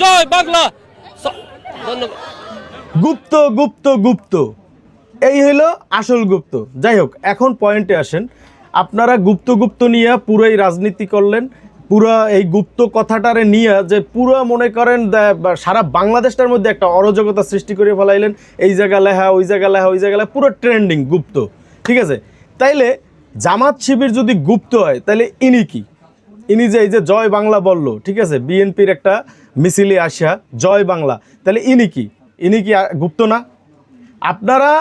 জয় বাংলা। ধন্যবাদ। গুপ্ত গুপ্ত গুপ্ত, এই হলো আসল গুপ্ত। যাই হোক, এখন পয়েন্টে আসেন। আপনারা গুপ্ত গুপ্ত নিয়ে পুরোই রাজনীতি করলেন, পুরো এই গুপ্ত কথাটারে নিয়ে যে পুরো মনে করেন সারা বাংলাদেশটার মধ্যে একটা অরাজকতা সৃষ্টি করে ফেলাইলেন। এই জায়গা লেখা, ওই জায়গা লেখা, ওই জায়গা লেখা, পুরো ট্রেন্ডিং গুপ্ত। ঠিক আছে, তাইলে জামাত শিবির যদি গুপ্ত হয় তাহলে ইনি কি? ইনি যে এই যে জয় বাংলা বলল, ঠিক আছে, বিএনপির একটা মিছিলে আসা জয় বাংলা, তাহলে ইনি কি? ইনি কি গুপ্ত না? আপনারা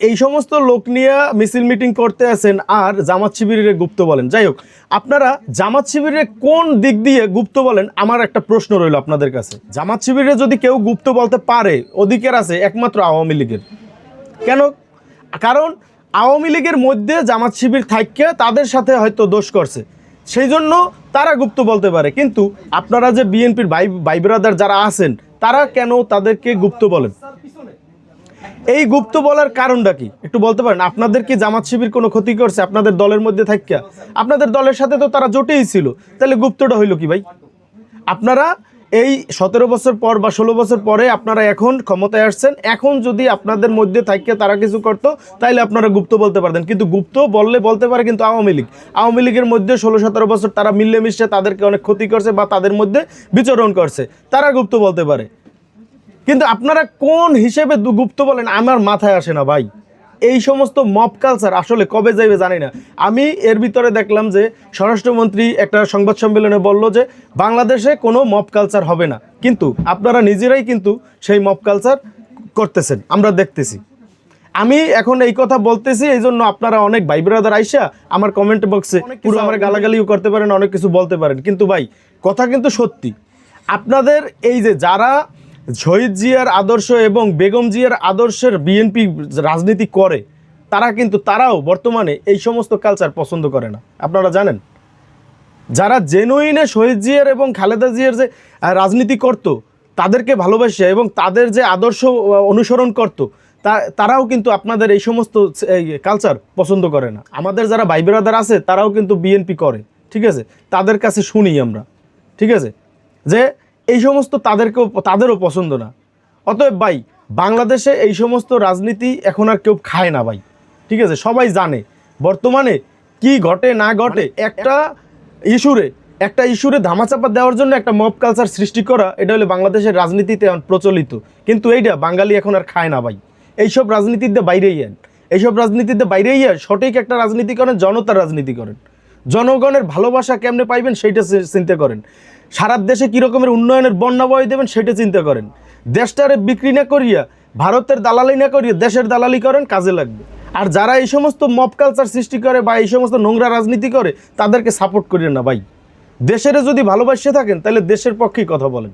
এই সমস্ত লোক নিয়ে মিছিল মিটিং করতে আছেন আর জামাত শিবিরের গুপ্ত বলেন। যাই হোক, আপনারা জামাত শিবিরের কোন দিক দিয়ে গুপ্ত বলেন? আমার একটা প্রশ্ন রইল আপনাদের কাছে। জামাত শিবিরে যদি কেউ গুপ্ত বলতে পারে, অধিকার আছে একমাত্র আওয়ামী লীগের। কেন? কারণ আওয়ামী লীগের মধ্যে জামাত শিবির থাইকা তাদের সাথে হয়তো দোষ করছে, সেই জন্য তারা গুপ্ত বলতে পারে। কিন্তু আপনারা যে বিএনপির ভাই ব্রাদার যারা আছেন, তারা কেন তাদেরকে গুপ্ত বলেন? এই গুপ্ত বলার কারণটা কি একটু বলতে পারেন? আপনাদের কি জামাত শিবির কোনো ক্ষতি করছে আপনাদের দলের মধ্যে থাকিয়া? আপনাদের দলের সাথে তো তারা জোটেই ছিল, তাহলে গুপ্তটা হইল কি ভাই? আপনারা এই 17 বছর পর বা 16 বছর পরে আপনারা এখন ক্ষমতায় আসছেন, এখন যদি আপনাদের মধ্যে থাকিয়া তারা কিছু করতো তাইলে আপনারা গুপ্ত বলতে পারতেন। কিন্তু গুপ্ত বলতে পারে কিন্তু আওয়ামী লীগের মধ্যে 16-17 বছর তারা মিলেমিশে তাদেরকে অনেক ক্ষতি করছে বা তাদের মধ্যে বিচরণ করছে, তারা গুপ্ত বলতে পারে। কিন্তু আপনারা কোন হিসেবে গুপ্ত বলেন আমার মাথায় আসে না ভাই। এই সমস্ত মব কালচার আসলে কবে যাইবে জানি না। আমি এর ভিতরে দেখলাম যে স্বরাষ্ট্রমন্ত্রী একটা সংবাদ সম্মেলনে বলল যে বাংলাদেশে কোনো মব কালচার হবে না, কিন্তু আপনারা নিজেরাই কিন্তু সেই মব কালচার করতেছেন, আমরা দেখতেছি। আমি এখন এই কথা বলতেছি এই জন্য আপনারা অনেক ভাই ব্রাদার আইসা আমার কমেন্ট বক্সে পুরো আমার গালাগালিও করতে পারেন, অনেক কিছু বলতে পারেন, কিন্তু ভাই কথা কিন্তু সত্যি। আপনাদের এই যে যারা শহীদ জিয়ার আদর্শ এবং বেগম জিয়ার আদর্শের বিএনপি রাজনীতি করে, তারাও বর্তমানে এই সমস্ত কালচার পছন্দ করে না, আপনারা জানেন। যারা জেনুইনে শহীদ জিয়ার এবং খালেদা জিয়ার যে রাজনীতি করত, তাদেরকে ভালোবাসে এবং তাদের যে আদর্শ অনুসরণ করত, তারাও কিন্তু আপনাদের এই সমস্ত কালচার পছন্দ করে না। আমাদের যারা ভাই ব্রাদার আছে তারাও কিন্তু বিএনপি করে, ঠিক আছে, তাদের কাছে শুনি আমরা, ঠিক আছে, যে এই সমস্ত তাদেরও পছন্দ না। অতএব ভাই, বাংলাদেশে এই সমস্ত রাজনীতি এখন আর কেউ খায় না ভাই, ঠিক আছে। সবাই জানে বর্তমানে কি ঘটে না ঘটে। একটা ইস্যুরে ধামাচাপা দেওয়ার জন্য একটা মব কালচার সৃষ্টি করা, এটা হলো বাংলাদেশের রাজনীতিতে প্রচলিত। কিন্তু এইটা বাঙালি এখন আর খায় না ভাই। এইসব রাজনীতিতে বাইরেই সঠিক একটা রাজনীতি করেন, জনতার রাজনীতি করেন। জনগণের ভালোবাসা কেমনে পাইবেন সেইটা চিন্তা করেন। সারা দেশে কী রকমের উন্নয়নের বন্যা বয়ে দেবেন সেটা চিন্তা করেন। দেশটারে বিক্রি না করিয়া, ভারতের দালালি না করিয়া দেশের দালালি করেন, কাজে লাগবে। আর যারা এই সমস্ত মব কালচার সৃষ্টি করে বা এই সমস্ত নোংরা রাজনীতি করে, তাদেরকে সাপোর্ট করিয়েন না ভাই। দেশের যদি ভালোবাসে থাকেন তাহলে দেশের পক্ষেই কথা বলেন।